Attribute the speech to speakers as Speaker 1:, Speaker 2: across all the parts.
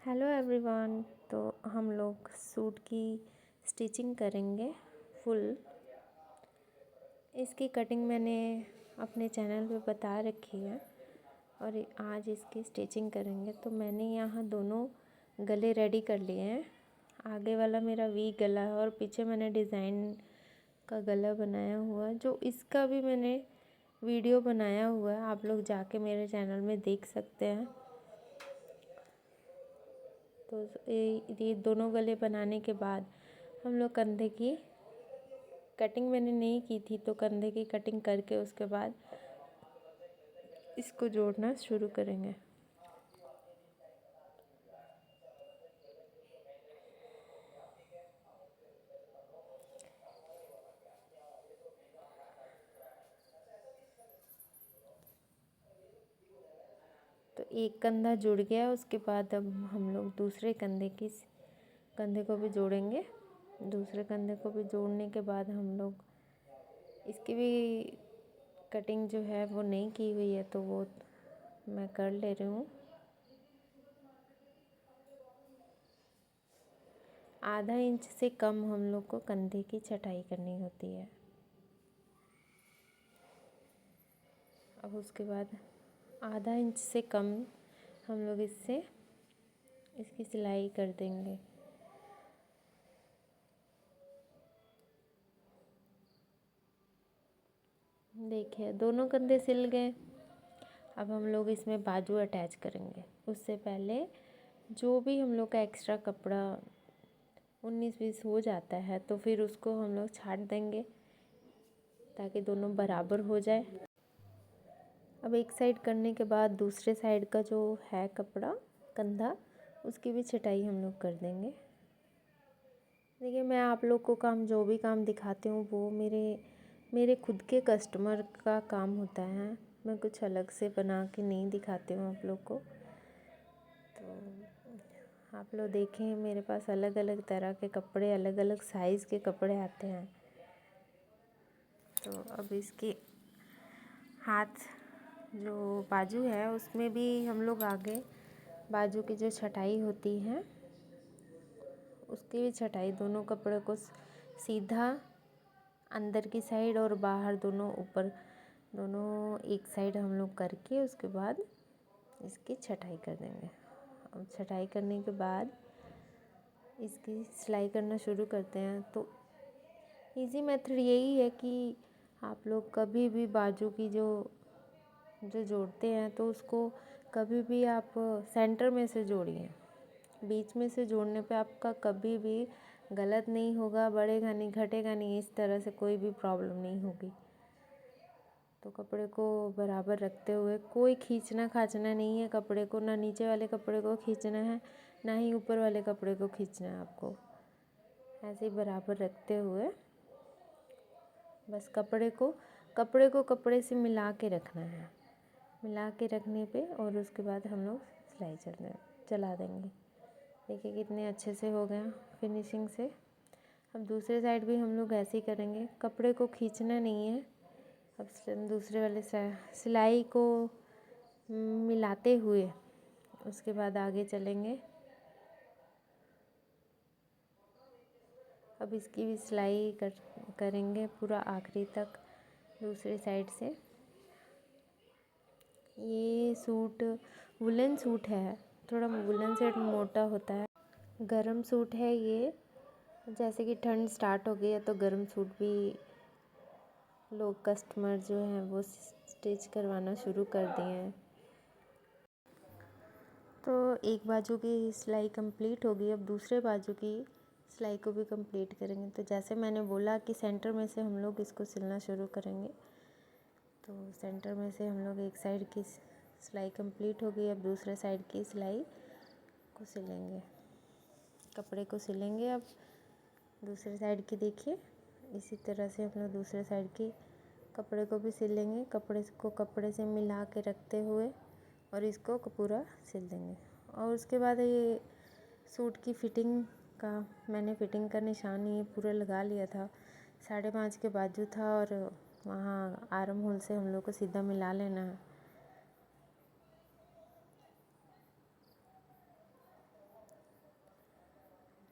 Speaker 1: Hello everyone. तो हम लोग सूट की स्टिचिंग करेंगे फुल। इसकी कटिंग मैंने अपने चैनल पे बता रखी है और आज इसकी स्टिचिंग करेंगे। तो मैंने यहाँ दोनों गले रेडी कर लिए हैं। आगे वाला मेरा वी गला है और पीछे मैंने डिज़ाइन का गला बनाया हुआ है, जो इसका भी मैंने वीडियो बनाया हुआ है, आप लोग जाके मेरे चैनल में देख सकते हैं। तो ये दोनों गले बनाने के बाद हम लोग कंधे की कटिंग मैंने नहीं की थी, तो कंधे की कटिंग करके उसके बाद इसको जोड़ना शुरू करेंगे। तो एक कंधा जुड़ गया, उसके बाद अब हम लोग दूसरे कंधे को भी जोड़ेंगे। दूसरे कंधे को भी जोड़ने के बाद हम लोग इसकी भी कटिंग जो है वो नहीं की हुई है, तो वो मैं कर ले रही हूँ। आधा इंच से कम हम लोग को कंधे की छटाई करनी होती है। अब उसके बाद आधा इंच से कम हम लोग इसकी सिलाई कर देंगे। देखिए दोनों कंधे सिल गए। अब हम लोग इसमें बाजू अटैच करेंगे। उससे पहले जो भी हम लोग का एक्स्ट्रा कपड़ा 19-20 हो जाता है, तो फिर उसको हम लोग छाट देंगे ताकि दोनों बराबर हो जाए। अब एक साइड करने के बाद दूसरे साइड का जो है कपड़ा कंधा, उसकी भी छटाई हम लोग कर देंगे। देखिए मैं आप लोग को जो भी काम दिखाती हूँ वो मेरे खुद के कस्टमर का काम होता है। मैं कुछ अलग से बना के नहीं दिखाती हूँ आप लोग को। तो आप लोग देखें, मेरे पास अलग अलग तरह के कपड़े, अलग अलग साइज़ के कपड़े आते हैं। तो अब इसकी हाथ जो बाजू है उसमें भी हम लोग आगे बाजू की जो छटाई होती है उसकी भी छटाई, दोनों कपड़े को सीधा अंदर की साइड और बाहर दोनों एक साइड हम लोग करके उसके बाद इसकी छटाई कर देंगे। अब छटाई करने के बाद इसकी सिलाई करना शुरू करते हैं। तो इजी मेथड यही है कि आप लोग कभी भी बाजू की जो जोड़ते हैं तो उसको कभी भी आप सेंटर में से जोड़िए। बीच में से जोड़ने पे आपका कभी भी गलत नहीं होगा, बढ़ेगा नहीं, घटेगा नहीं, इस तरह से कोई भी प्रॉब्लम नहीं होगी। तो कपड़े को बराबर रखते हुए कोई खींचना खाचना नहीं है कपड़े को, ना नीचे वाले कपड़े को खींचना है ना ही ऊपर वाले कपड़े को खींचना है। आपको ऐसे ही बराबर रखते हुए बस कपड़े को कपड़े से मिला के रखना है। मिला के रखने पे और उसके बाद हम लोग सिलाई चला देंगे। देखिए कितने अच्छे से हो गया फिनिशिंग से। अब दूसरे साइड भी हम लोग ऐसे ही करेंगे, कपड़े को खींचना नहीं है। अब दूसरे वाले सिलाई को मिलाते हुए उसके बाद आगे चलेंगे। अब इसकी भी सिलाई करेंगे पूरा आखिरी तक दूसरी साइड से। ये सूट वुलन सूट है, थोड़ा वुलन से मोटा होता है, गरम सूट है ये। जैसे कि ठंड स्टार्ट हो गई है तो गरम सूट भी लोग कस्टमर जो हैं वो स्टिच करवाना शुरू कर दिए हैं। तो एक बाजू की सिलाई कंप्लीट हो गई, अब दूसरे बाजू की सिलाई को भी कंप्लीट करेंगे। तो जैसे मैंने बोला कि सेंटर में से हम लोग इसको सिलना शुरू करेंगे। तो सेंटर में से हम लोग एक साइड की सिलाई कंप्लीट हो गई, अब दूसरे साइड की सिलाई को सिलेंगे, कपड़े को सिलेंगे। अब दूसरे साइड की देखिए इसी तरह से हम लोग दूसरे साइड की कपड़े को भी सिलेंगे, कपड़े से मिला के रखते हुए और इसको पूरा सिल देंगे। और उसके बाद ये सूट की फिटिंग का मैंने फिटिंग का निशान ये पूरा लगा लिया था। 5.5 के बाजू था और वहाँ आर्म होल से हम लोग को सीधा मिला लेना है।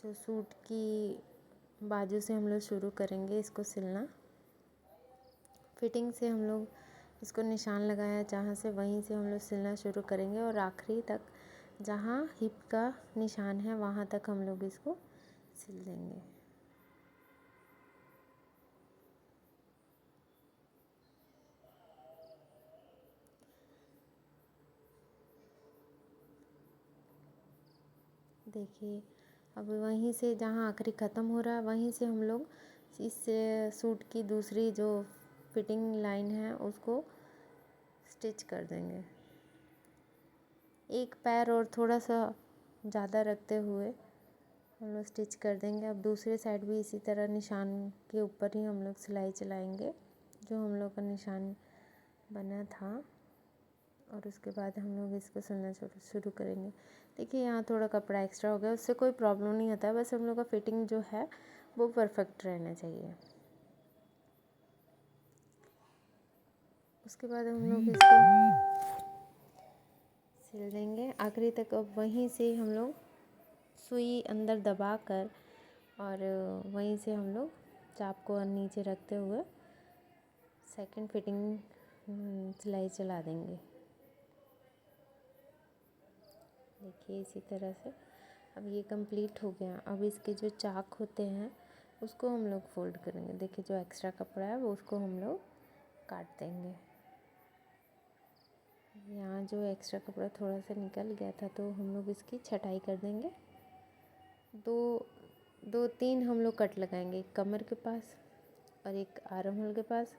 Speaker 1: जो सूट की बाजू से हम लोग शुरू करेंगे इसको सिलना। फिटिंग से हम लोग इसको निशान लगाया जहाँ से, वहीं से हम लोग सिलना शुरू करेंगे और आखिरी तक जहाँ हिप का निशान है वहाँ तक हम लोग इसको सिल देंगे। देखिए अब वहीं से जहाँ आखिरी ख़त्म हो रहा है वहीं से हम लोग इस सूट की दूसरी जो फिटिंग लाइन है उसको स्टिच कर देंगे। एक पैर और थोड़ा सा ज़्यादा रखते हुए हम लोग स्टिच कर देंगे। अब दूसरे साइड भी इसी तरह निशान के ऊपर ही हम लोग सिलाई चलाएंगे जो हम लोग का निशान बना था, और उसके बाद हम लोग इसको सिलना शुरू करेंगे। देखिए यहाँ थोड़ा कपड़ा एक्स्ट्रा हो गया, उससे कोई प्रॉब्लम नहीं होता है, बस हम लोग का फिटिंग जो है वो परफेक्ट रहना चाहिए। उसके बाद हम लोग इसको सिल देंगे आखिरी तक। अब वहीं से हम लोग सुई अंदर दबा कर और वहीं से हम लोग चाप को नीचे रखते हुए सेकंड फिटिंग सिलाई चला देंगे। देखिए इसी तरह से अब ये कंप्लीट हो गया। अब इसके जो चाक होते हैं उसको हम लोग फोल्ड करेंगे। देखिए जो एक्स्ट्रा कपड़ा है वो उसको हम लोग काट देंगे। यहाँ जो एक्स्ट्रा कपड़ा थोड़ा सा निकल गया था तो हम लोग इसकी छटाई कर देंगे। दो तीन हम लोग कट लगाएंगे, एक कमर के पास और एक आर्म होल के पास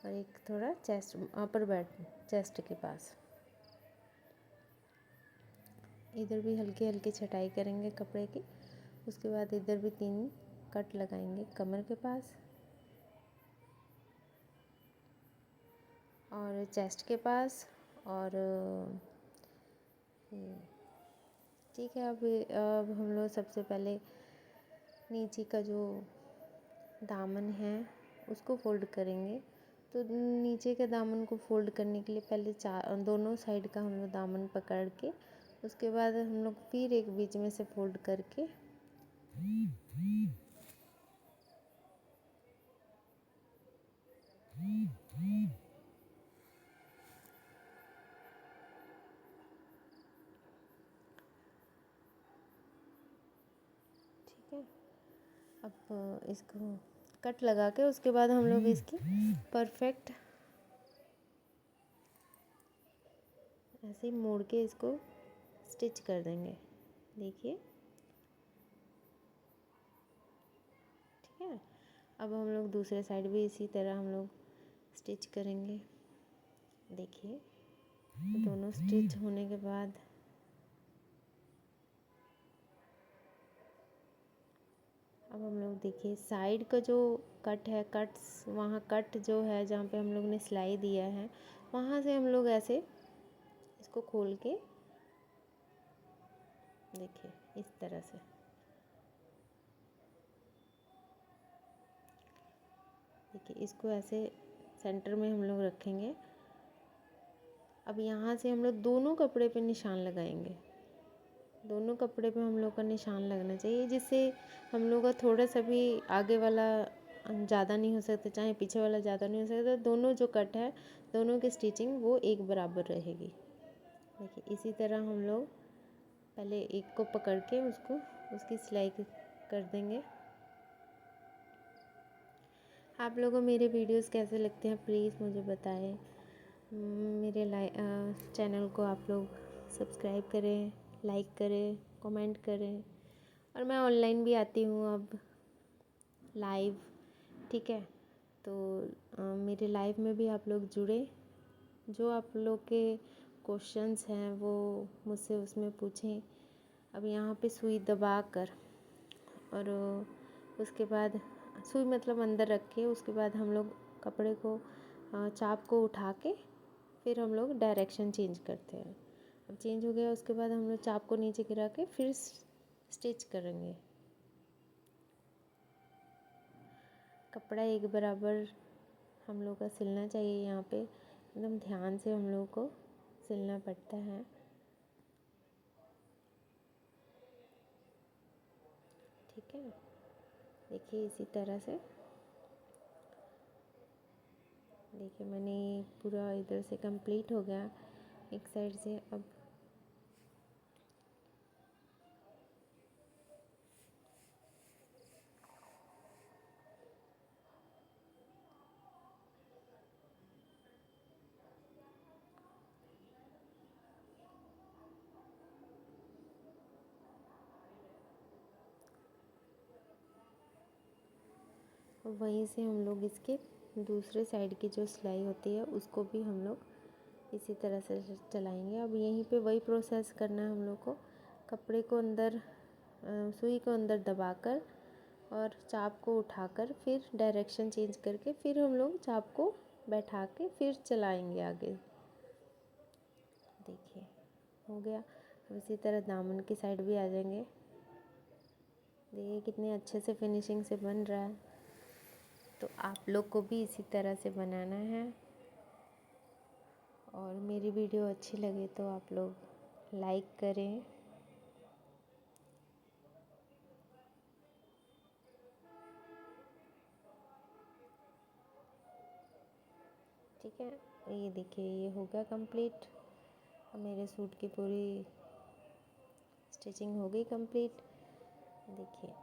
Speaker 1: और एक थोड़ा चेस्ट अपर बैक चेस्ट के पास। इधर भी हल्की हल्की छटाई करेंगे कपड़े की। उसके बाद इधर भी 3 कट लगाएंगे कमर के पास और चेस्ट के पास। और ठीक है, अब हम लोग सबसे पहले नीचे का जो दामन है उसको फोल्ड करेंगे। तो नीचे के दामन को फोल्ड करने के लिए पहले दोनों साइड का हम लोग दामन पकड़ के उसके बाद हम लोग फिर एक बीच में से फोल्ड करके ठीक है। अब इसको कट लगा के उसके बाद हम लोग इसकी परफेक्ट ऐसे ही मोड़ के इसको स्टिच कर देंगे। देखिए ठीक है। अब हम लोग दूसरे साइड भी इसी तरह हम लोग स्टिच करेंगे। देखिए दोनों स्टिच होने के बाद अब हम लोग देखिए साइड का जो कट है, कट्स वहाँ कट जो है जहाँ पे हम लोग ने सिलाई दिया है वहाँ से हम लोग ऐसे इसको खोल के देखिए इस तरह से देखिए इसको ऐसे सेंटर में हम लोग रखेंगे। अब यहाँ से हम लोग दोनों कपड़े पे निशान लगाएंगे। दोनों कपड़े पे हम लोग का निशान लगना चाहिए जिससे हम लोग का थोड़ा सा भी आगे वाला ज़्यादा नहीं हो सकता, चाहे पीछे वाला ज़्यादा नहीं हो सकता। दोनों जो कट है दोनों की स्टिचिंग वो एक बराबर रहेगी। देखिए इसी तरह हम लोग पहले एक को पकड़ के उसकी सिलाई कर देंगे। आप लोगों को मेरे वीडियोस कैसे लगते हैं प्लीज़ मुझे बताएं। मेरे चैनल को आप लोग सब्सक्राइब करें, लाइक करें, कमेंट करें। और मैं ऑनलाइन भी आती हूँ अब लाइव, ठीक है। तो मेरे लाइव में भी आप लोग जुड़े। जो आप लोग के क्वेश्चंस हैं वो मुझसे उसमें पूछें। अब यहाँ पे सुई दबा कर और उसके बाद सुई मतलब अंदर रख के उसके बाद हम लोग कपड़े को चाप को उठा के फिर हम लोग डायरेक्शन चेंज करते हैं। अब चेंज हो गया उसके बाद हम लोग चाप को नीचे गिरा के फिर स्टिच करेंगे। कपड़ा एक बराबर हम लोग का सिलना चाहिए। यहाँ पे एकदम ध्यान से हम लोग को सिलना पड़ता है। है ना। देखिए इसी तरह से, देखिए मैंने पूरा इधर से कंप्लीट हो गया एक साइड से। अब वहीं से हम लोग इसके दूसरे साइड की जो सिलाई होती है उसको भी हम लोग इसी तरह से चलाएंगे। अब यहीं पे वही प्रोसेस करना है हम लोग को। कपड़े को अंदर, सुई को अंदर दबाकर और चाप को उठाकर फिर डायरेक्शन चेंज करके फिर हम लोग चाप को बैठा के फिर चलाएंगे आगे। देखिए हो गया। अब इसी तरह दामन की साइड भी आ जाएंगे। देखिए कितने अच्छे से फिनिशिंग से बन रहा है। तो आप लोग को भी इसी तरह से बनाना है। और मेरी वीडियो अच्छी लगे तो आप लोग लाइक करें। ठीक है, ये देखिए ये हो गया कंप्लीट। अब मेरे सूट की पूरी स्टिचिंग हो गई कंप्लीट। देखिए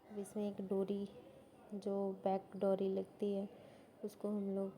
Speaker 1: अब इसमें एक डोरी, जो बैक डोरी लगती है, उसको हम लोग